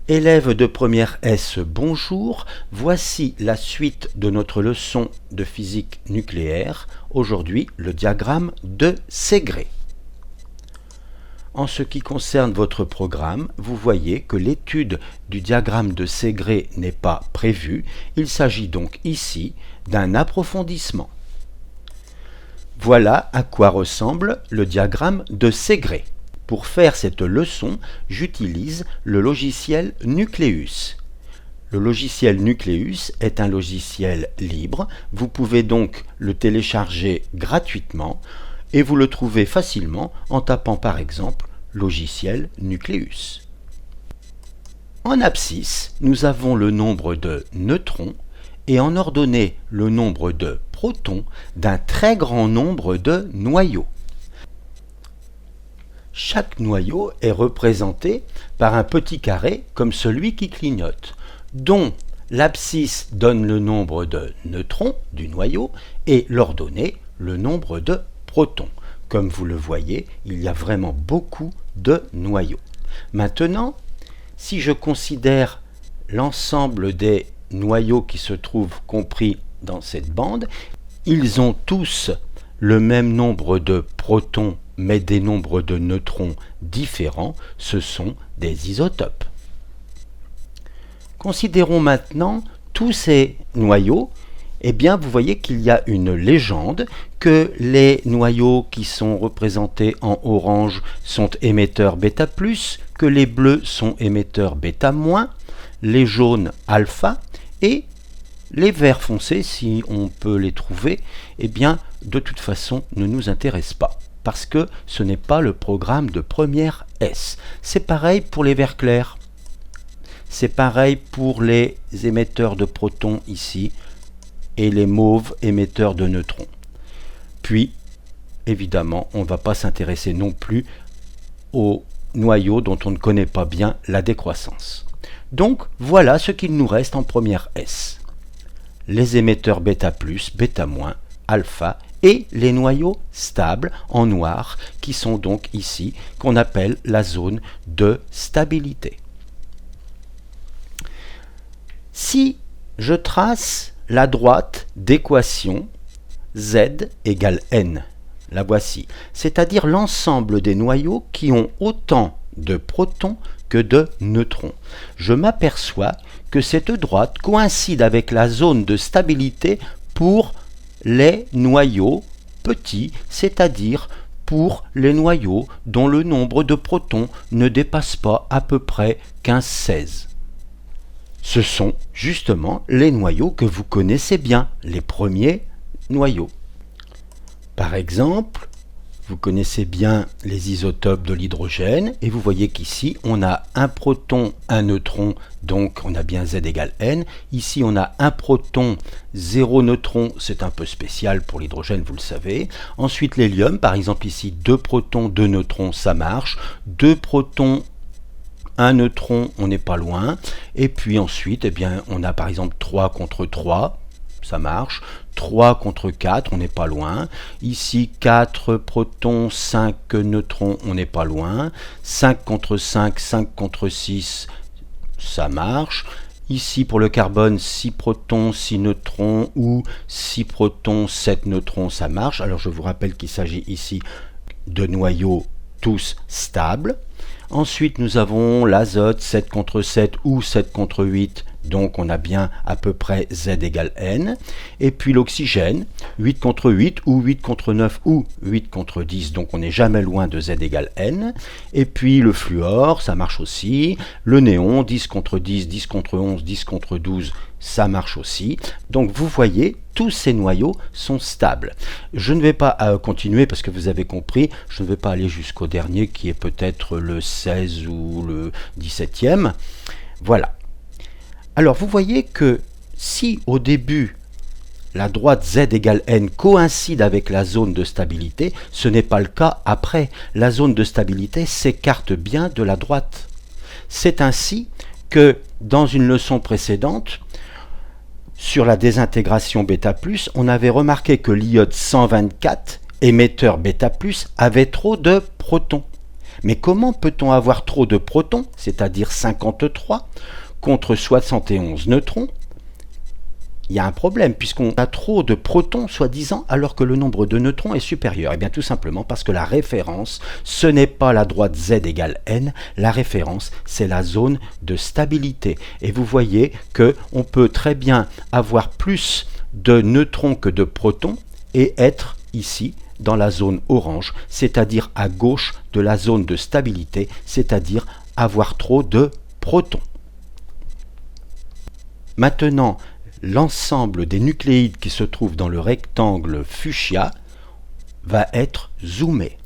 Élèves de première S, bonjour. Voici la suite de notre leçon de physique nucléaire. Aujourd'hui, le diagramme de Segrè. En ce qui concerne votre programme, vous voyez que l'étude du diagramme de Segrè n'est pas prévue. Il s'agit donc ici d'un approfondissement. Voilà à quoi ressemble le diagramme de Segrè. Pour faire cette leçon, j'utilise le logiciel Nucleus. Le logiciel Nucleus est un logiciel libre. Vous pouvez donc le télécharger gratuitement et vous le trouvez facilement en tapant par exemple logiciel Nucleus. En abscisse, nous avons le nombre de neutrons et en ordonnée le nombre de protons d'un très grand nombre de noyaux. Chaque noyau est représenté par un petit carré comme celui qui clignote, dont l'abscisse donne le nombre de neutrons du noyau et l'ordonnée le nombre de protons. Comme vous le voyez, il y a vraiment beaucoup de noyaux. Maintenant, si je considère l'ensemble des noyaux qui se trouvent compris dans cette bande, ils ont tous le même nombre de protons mais des nombres de neutrons différents, ce sont des isotopes. Considérons maintenant tous ces noyaux. Eh bien, vous voyez qu'il y a une légende que les noyaux qui sont représentés en orange sont émetteurs β+, que les bleus sont émetteurs β-, les jaunes alpha et les verts foncés, si on peut les trouver, eh bien, de toute façon, ne nous intéressent pas, parce que ce n'est pas le programme de première S. C'est pareil pour les verts clairs. C'est pareil pour les émetteurs de protons ici, et les mauves émetteurs de neutrons. Puis, évidemment, on ne va pas s'intéresser non plus aux noyaux dont on ne connaît pas bien la décroissance. Donc, voilà ce qu'il nous reste en première S. Les émetteurs β+, β-, alpha et les noyaux stables en noir qui sont donc ici, qu'on appelle la zone de stabilité. Si je trace la droite d'équation Z égale N, la voici, c'est-à-dire l'ensemble des noyaux qui ont autant de protons que de neutrons. Je m'aperçois que cette droite coïncide avec la zone de stabilité pour les noyaux petits, c'est-à-dire pour les noyaux dont le nombre de protons ne dépasse pas à peu près 15-16. Ce sont justement les noyaux que vous connaissez bien, les premiers noyaux. Par exemple, vous connaissez bien les isotopes de l'hydrogène et vous voyez qu'ici on a un proton, un neutron, donc on a bien Z égale N. Ici on a un proton, 0 neutron, c'est un peu spécial pour l'hydrogène, vous le savez. Ensuite l'hélium, par exemple ici 2 protons, 2 neutrons, ça marche. 2 protons, un neutron, on n'est pas loin. Et puis ensuite, eh bien, on a par exemple 3 contre 3. Ça marche. 3 contre 4, on n'est pas loin. Ici, 4 protons, 5 neutrons, on n'est pas loin. 5 contre 5, 5 contre 6, ça marche. Ici, pour le carbone, 6 protons, 6 neutrons ou 6 protons, 7 neutrons, ça marche. Alors, je vous rappelle qu'il s'agit ici de noyaux tous stables. Ensuite, nous avons l'azote, 7 contre 7 ou 7 contre 8, donc on a bien à peu près Z égale N. Et puis l'oxygène, 8 contre 8 ou 8 contre 9 ou 8 contre 10, donc on n'est jamais loin de Z égale N. Et puis le fluor, ça marche aussi. Le néon, 10 contre 10, 10 contre 11, 10 contre 12, ça marche aussi. Donc vous voyez, tous ces noyaux sont stables. Je ne vais pas continuer parce que vous avez compris, je ne vais pas aller jusqu'au dernier qui est peut-être le 16 ou le 17e. Voilà. Alors vous voyez que si au début la droite Z égale N coïncide avec la zone de stabilité, ce n'est pas le cas après. La zone de stabilité s'écarte bien de la droite. C'est ainsi que dans une leçon précédente, sur la désintégration β+, on avait remarqué que l'iode 124, émetteur β+, avait trop de protons. Mais comment peut-on avoir trop de protons, c'est-à-dire 53, contre 71 neutrons? Il y a un problème, puisqu'on a trop de protons, soi-disant, alors que le nombre de neutrons est supérieur. Et bien tout simplement parce que la référence, ce n'est pas la droite Z égale N, la référence, c'est la zone de stabilité. Et vous voyez qu'on peut très bien avoir plus de neutrons que de protons et être ici dans la zone orange, c'est-à-dire à gauche de la zone de stabilité, c'est-à-dire avoir trop de protons. Maintenant, l'ensemble des nucléides qui se trouvent dans le rectangle fuchsia va être zoomé.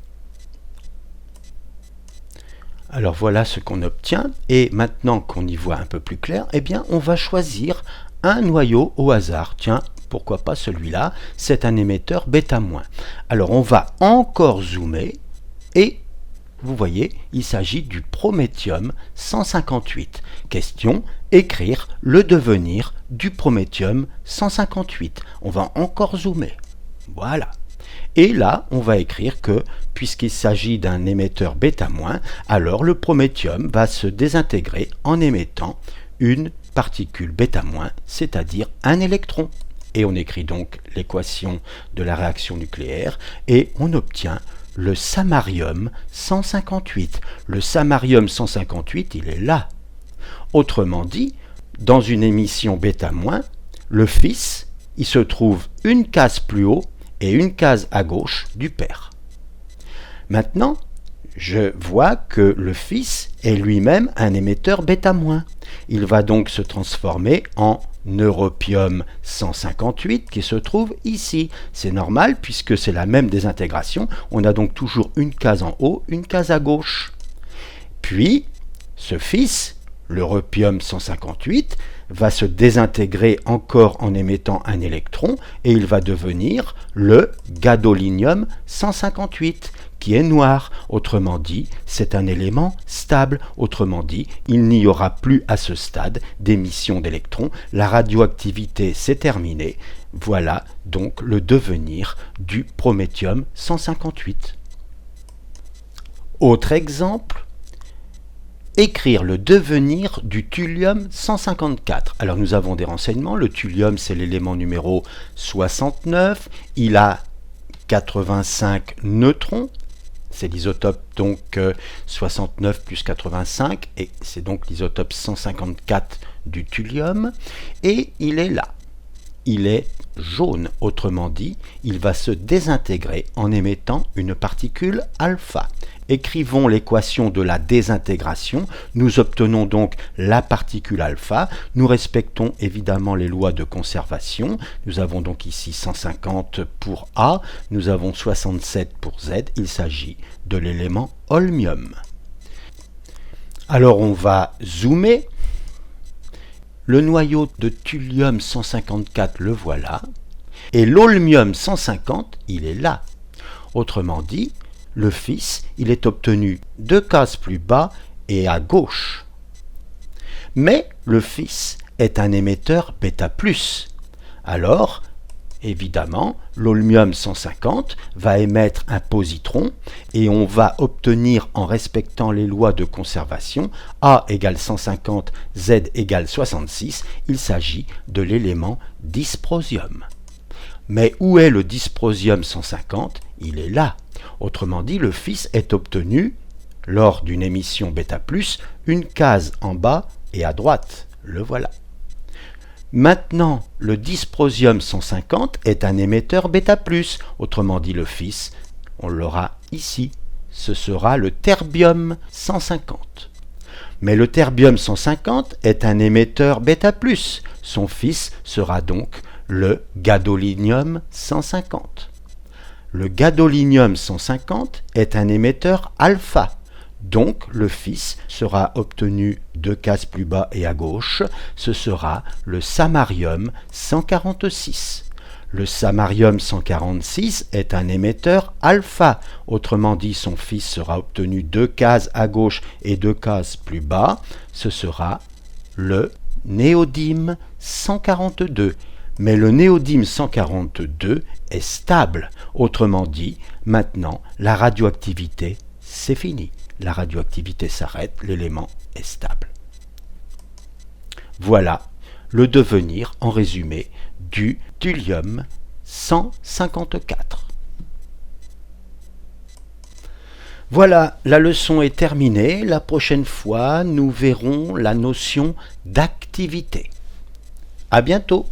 Alors voilà ce qu'on obtient, et maintenant qu'on y voit un peu plus clair, eh bien on va choisir un noyau au hasard. Tiens, pourquoi pas celui-là, c'est un émetteur β-. Alors on va encore zoomer, et vous voyez, il s'agit du prométhium 158. Question, écrire le devenir du prométhium 158. On va encore zoomer. Voilà. Et là, on va écrire que, puisqu'il s'agit d'un émetteur β-, alors le prométhium va se désintégrer en émettant une particule β-, c'est-à-dire un électron. Et on écrit donc l'équation de la réaction nucléaire et on obtient le samarium 158. Le samarium 158, il est là. Autrement dit, dans une émission β-, le fils, il se trouve une case plus haut et une case à gauche du père. Maintenant, je vois que le fils est lui-même un émetteur β-. Il va donc se transformer en europium 158 qui se trouve ici. C'est normal puisque c'est la même désintégration. On a donc toujours une case en haut, une case à gauche. Puis, ce fils, l'europium 158, va se désintégrer encore en émettant un électron et il va devenir le gadolinium 158 qui est noir. Autrement dit, c'est un élément stable. Autrement dit, il n'y aura plus à ce stade d'émission d'électrons. La radioactivité s'est terminée. Voilà donc le devenir du prométhium 158. Autre exemple, écrire le devenir du thulium 154. Alors nous avons des renseignements. Le thulium, c'est l'élément numéro 69. Il a 85 neutrons. C'est l'isotope donc 69 plus 85 et c'est donc l'isotope 154 du thulium. Et il est là. Il est jaune. Autrement dit, il va se désintégrer en émettant une particule alpha. Écrivons l'équation de la désintégration. Nous obtenons donc la particule alpha. Nous respectons évidemment les lois de conservation. Nous avons donc ici 150 pour A. Nous avons 67 pour Z. Il s'agit de l'élément holmium. Alors on va zoomer. Le noyau de thulium 154, le voilà. Et l'holmium 150, il est là. Autrement dit, le fils, il est obtenu 2 cases plus bas et à gauche. Mais le fils est un émetteur β+. Alors, évidemment, l'holmium 150 va émettre un positron et on va obtenir, en respectant les lois de conservation, A égale 150, Z égale 66, il s'agit de l'élément dysprosium. Mais où est le dysprosium 150? Il est là. Autrement dit, le fils est obtenu, lors d'une émission β+, une case en bas et à droite. Le voilà. Maintenant, le dysprosium 150 est un émetteur β+. Autrement dit, le fils, on l'aura ici. Ce sera le terbium 150. Mais le terbium 150 est un émetteur β+. Son fils sera donc le gadolinium 150. Le gadolinium 150 est un émetteur alpha. Donc le fils sera obtenu 2 cases plus bas et à gauche. Ce sera le samarium 146. Le samarium 146 est un émetteur alpha. Autrement dit, son fils sera obtenu 2 cases à gauche et 2 cases plus bas. Ce sera le néodyme 142. Mais le néodyme 142 est stable. Autrement dit, maintenant, la radioactivité, c'est fini. la radioactivité s'arrête, l'élément est stable. Voilà le devenir, en résumé, du thulium 154. Voilà, la leçon est terminée. La prochaine fois, nous verrons la notion d'activité. À bientôt!